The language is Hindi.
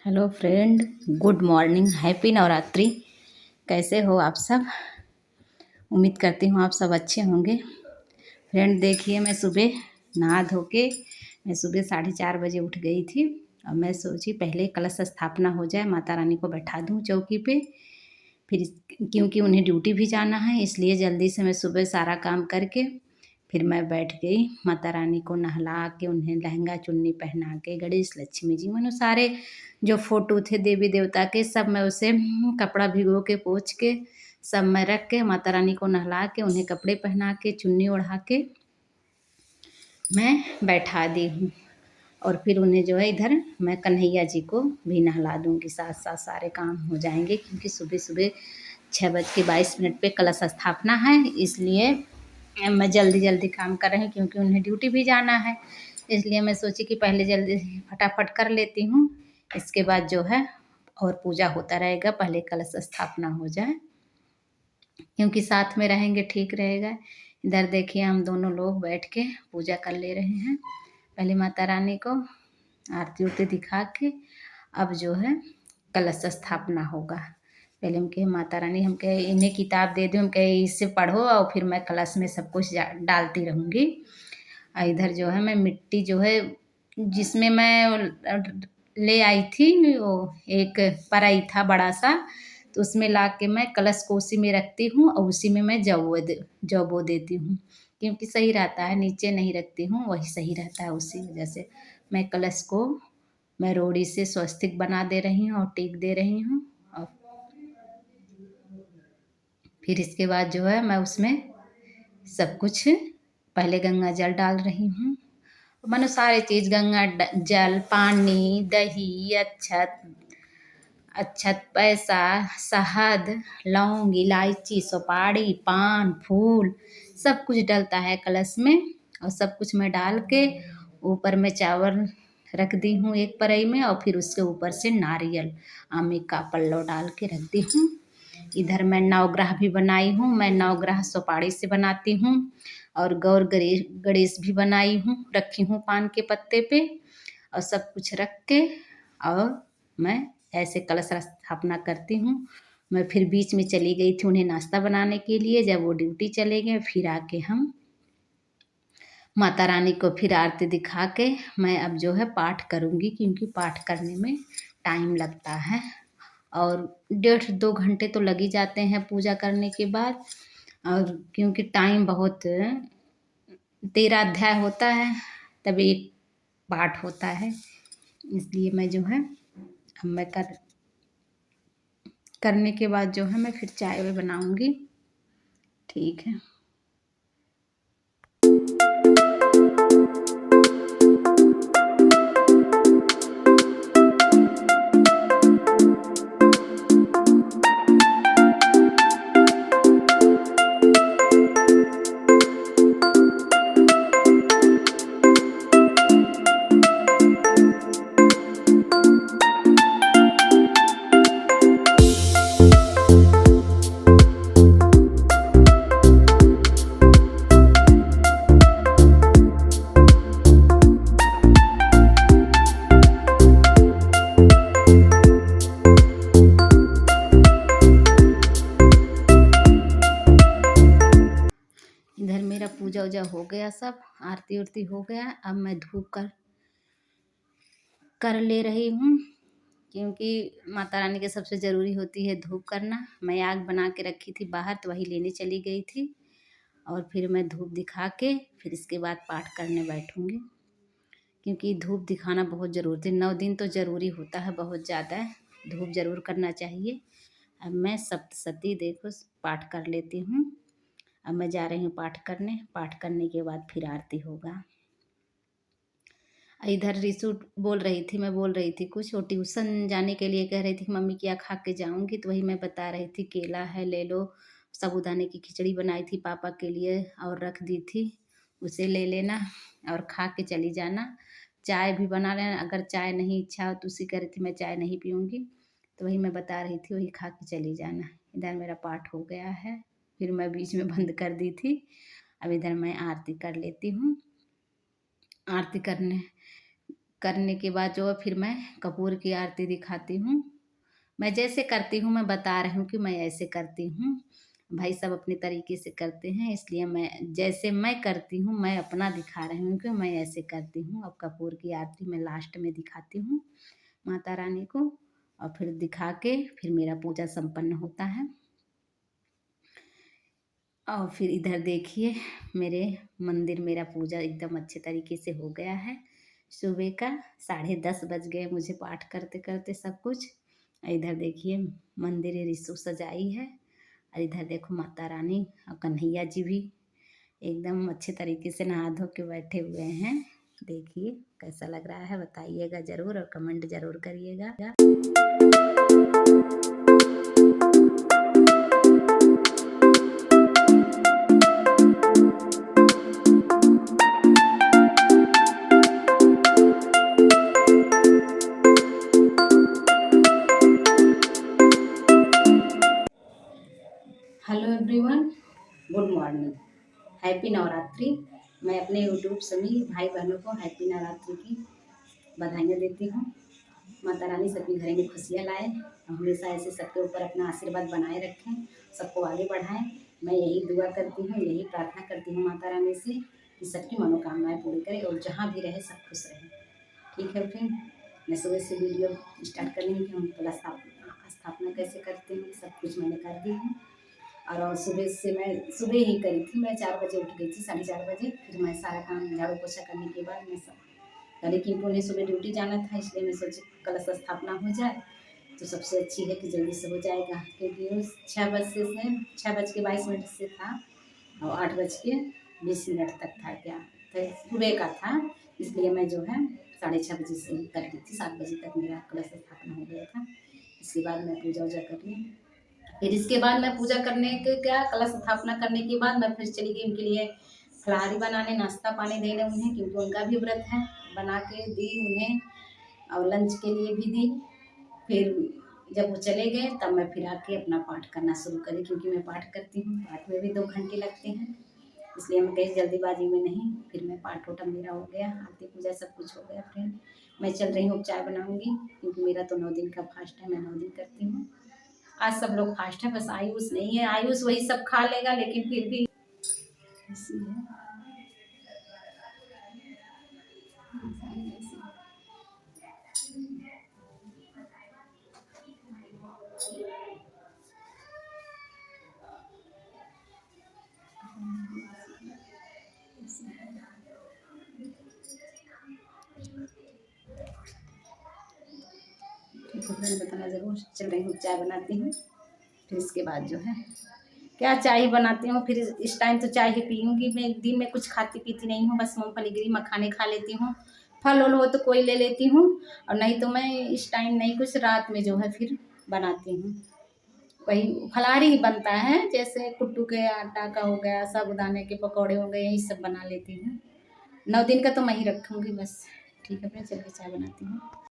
Hello friend, good morning, happy Navratri. कैसे हो आप सब? उम्मीद करती हूँ आप सब अच्छे होंगे। फ्रेंड देखिए, मैं सुबह नहा धो के मैं सुबह 4:30 बजे उठ गई थी और मैं सोची पहले कलश स्थापना हो जाए, माता रानी को बैठा दूँ चौकी पे। फिर क्योंकि उन्हें ड्यूटी भी जाना है, इसलिए जल्दी से मैं सुबह सारा काम करके फिर मैं बैठ गई। माता रानी को नहला के उन्हें लहंगा चुन्नी पहना के गणेश लक्ष्मी जी मानो सारे जो फोटो थे देवी देवता के सब मैं उसे कपड़ा भिगो के पोंछ के सब मैं रख के माता रानी को नहला के उन्हें कपड़े पहना के चुन्नी ओढ़ा के मैं बैठा दी हूँ। और फिर उन्हें जो है इधर मैं कन्हैया जी को भी नहला दूँगी, साथ साथ सारे काम हो जाएंगे क्योंकि सुबह सुबह 6:22 पे कलश स्थापना है, इसलिए मैं जल्दी जल्दी काम कर रही हूँ क्योंकि उन्हें ड्यूटी भी जाना है। इसलिए मैं सोची कि पहले जल्दी फटाफट कर लेती हूँ, इसके बाद जो है और पूजा होता रहेगा, पहले कलश स्थापना हो जाए क्योंकि साथ में रहेंगे ठीक रहेगा। इधर देखिए हम दोनों लोग बैठ के पूजा कर ले रहे हैं। पहले माता रानी को आरती उरती दिखा के अब जो है कलश स्थापना होगा। पहले हम कहे माता रानी, हम कहे इन्हें किताब दे दो, हम कहे इससे पढ़ो और फिर मैं कलश में सब कुछ डालती रहूँगी। और इधर जो है मैं मिट्टी जो है जिसमें मैं ले आई थी, वो एक पराई था बड़ा सा, तो उसमें ला के मैं कलश को उसी में रखती हूँ और उसी में मैं जौ बो देती हूँ क्योंकि सही रहता है। नीचे नहीं रखती हूँ, वही सही रहता है। उसी वजह से मैं कलश को मैं रोड़ी से स्वस्तिक बना दे रही हूँ और टीक दे रही हूँ। और फिर इसके बाद जो है मैं उसमें सब कुछ पहले गंगा जल डाल रही हूँ, मानो सारे चीज़ गंगा जल, पानी, दही, अक्षत, पैसा, शहद, लौंग, इलायची, सुपारी, पान, फूल सब कुछ डलता है कलश में। और सब कुछ मैं डाल के ऊपर में चावल रख दी हूँ एक पराई में और फिर उसके ऊपर से नारियल आमे का पल्लव डाल के रख दी हूँ। इधर मैं नवग्रह भी बनाई हूँ, मैं नवग्रह सुपारी से बनाती हूँ और गौर गणेश भी बनाई हूँ, रखी हूँ पान के पत्ते पे और सब कुछ रख के और मैं ऐसे कलश स्थापना करती हूँ। मैं फिर बीच में चली गई थी उन्हें नाश्ता बनाने के लिए, जब वो ड्यूटी चले गए फिर आके हम माता रानी को फिर आरती दिखा के मैं अब जो है पाठ करूँगी क्योंकि पाठ करने में टाइम लगता है और 1.5-2 घंटे तो लग ही जाते हैं पूजा करने के बाद। और क्योंकि टाइम बहुत 13 अध्याय होता है तब एक पाठ होता है, इसलिए मैं जो है अब मैं करने के बाद जो है मैं फिर चाय भी बनाऊंगी। ठीक है। इधर मेरा पूजा वूजा हो गया, सब आरती उरती हो गया। अब मैं धूप कर ले रही हूँ क्योंकि माता रानी के सबसे ज़रूरी होती है धूप करना। मैं आग बना के रखी थी बाहर तो वही लेने चली गई थी और फिर मैं धूप दिखा के फिर इसके बाद पाठ करने बैठूँगी क्योंकि धूप दिखाना बहुत ज़रूरी है। 9 दिन तो ज़रूरी होता है, बहुत ज़्यादा धूप ज़रूर करना चाहिए। अब मैं सप्तशती देखो पाठ कर लेती हूँ। अब मैं जा रही हूँ पाठ करने के बाद फिर आरती होगा। इधर रिसु बोल रही थी, मैं बोल रही थी कुछ, वो ट्यूशन जाने के लिए कह रही थी मम्मी क्या खा के जाऊँगी, तो वही मैं बता रही थी केला है ले लो, साबूदाने की खिचड़ी बनाई थी पापा के लिए और रख दी थी, उसे ले लेना और खा के चली जाना। चाय भी बना लेना, अगर चाय नहीं इच्छा हो तो उसी कह रही थी मैं चाय नहीं पीऊँगी, तो वही मैं बता रही थी वही खा के चली जाना। इधर मेरा पाठ हो गया है, फिर मैं बीच में बंद कर दी थी। अब इधर मैं आरती कर लेती हूँ। आरती करने करने के बाद जो है फिर मैं कपूर की आरती दिखाती हूँ। मैं जैसे करती हूँ मैं बता रही हूँ कि मैं ऐसे करती हूँ। भाई सब अपने तरीके से करते हैं, इसलिए मैं जैसे मैं करती हूँ मैं अपना दिखा रही हूँ कि मैं ऐसे करती हूँ। अब कपूर की आरती मैं लास्ट में दिखाती हूँ माता रानी को, और फिर दिखा के फिर मेरा पूजा संपन्न होता है। और फिर इधर देखिए मेरे मंदिर मेरा पूजा एकदम अच्छे तरीके से हो गया है। सुबह का 10:30 बज गए मुझे पाठ करते करते सब कुछ। इधर देखिए मंदिर रिसु सजाई है, और इधर देखो माता रानी और कन्हैया जी भी एकदम अच्छे तरीके से नहा धो के बैठे हुए हैं। देखिए कैसा लग रहा है बताइएगा ज़रूर, और कमेंट ज़रूर करिएगा। Hello everyone, good morning, happy Navratri. मैं अपने यूट्यूब सभी भाई बहनों को हैप्पी नवरात्रि की बधाइयाँ देती हूँ। माता रानी सबके घर में खुशियाँ लाए और हमेशा ऐसे सबके ऊपर अपना आशीर्वाद बनाए रखें, सबको आगे बढ़ाएं। मैं यही दुआ करती हूँ, यही प्रार्थना करती हूँ माता रानी से कि सबकी मनोकामनाएं पूरी करे और जहाँ भी रहे सब खुश रहे। ठीक है फ्रेंड, मैं सुबह से वीडियो स्टार्ट करने की हम कलश स्थापना कैसे करते हैं सब कुछ मैंने कर दी है। और सुबह से मैं सुबह ही करी थी, मैं 4 बजे उठ गई थी, 4:30 बजे। फिर मैं सारा काम झाड़ू पोछा करने के बाद मैं सब, लेकिन उन्हें सुबह ड्यूटी जाना था इसलिए मैं सोची कलश स्थापना हो जाए तो सबसे अच्छी है कि जल्दी से हो जाएगा, क्योंकि उस 6:22 से था और 8:20 तक था, क्या तो सुबह का था, इसलिए मैं जो है 6:30 बजे से कर दी थी। 7 बजे तक मेरा कलश स्थापना हो गया था। इसके बाद मैं पूजा वूजा कर ली। फिर इसके बाद मैं पूजा करने के क्या कलश स्थापना करने के बाद मैं फिर चली गई उनके लिए फलाहारी बनाने, नाश्ता पानी देने उन्हें, क्योंकि उनका भी व्रत है। बना के दी उन्हें और लंच के लिए भी दी। फिर जब वो चले गए तब मैं फिर आके अपना पाठ करना शुरू करी, क्योंकि मैं पाठ करती हूँ, पाठ में भी 2 घंटे लगते हैं, इसलिए मैं कहीं जल्दीबाजी में नहीं। फिर मैं पाठ वोटा मेरा हो गया, आरती पूजा सब कुछ हो गया। फ्रेंड मैं चल रही हूँ, चाय बनाऊँगी, क्योंकि मेरा तो 9 दिन का फास्ट है, मैं 9 दिन करती हूँ। आज सब लोग फास्ट है, बस आयुष नहीं है। आयुष वही सब खा लेगा, लेकिन फिर भी ऐसी है। ठीक है फ्रेंड, बताना ज़रूर। चल रही हूँ, चाय बनाती हूँ, फिर इसके बाद जो है क्या चाय ही बनाती हूँ। फिर इस टाइम तो चाय ही पीऊँगी। मैं दिन में कुछ खाती पीती नहीं हूँ, बस मूँगफली गिरी मखाने खा लेती हूँ, फल वल हो तो कोई ले लेती हूँ, और नहीं तो मैं इस टाइम नहीं, कुछ रात में जो है फिर बनाती हूँ। वही फलाहारी ही बनता है, जैसे कुट्टू के आटा का हो गया, साबूदाने के पकौड़े हो गए, यही सब बना लेती हूँ। 9 दिन का तो मैं ही रखूँगी बस। ठीक है, मैं चल के चाय बनाती हूँ।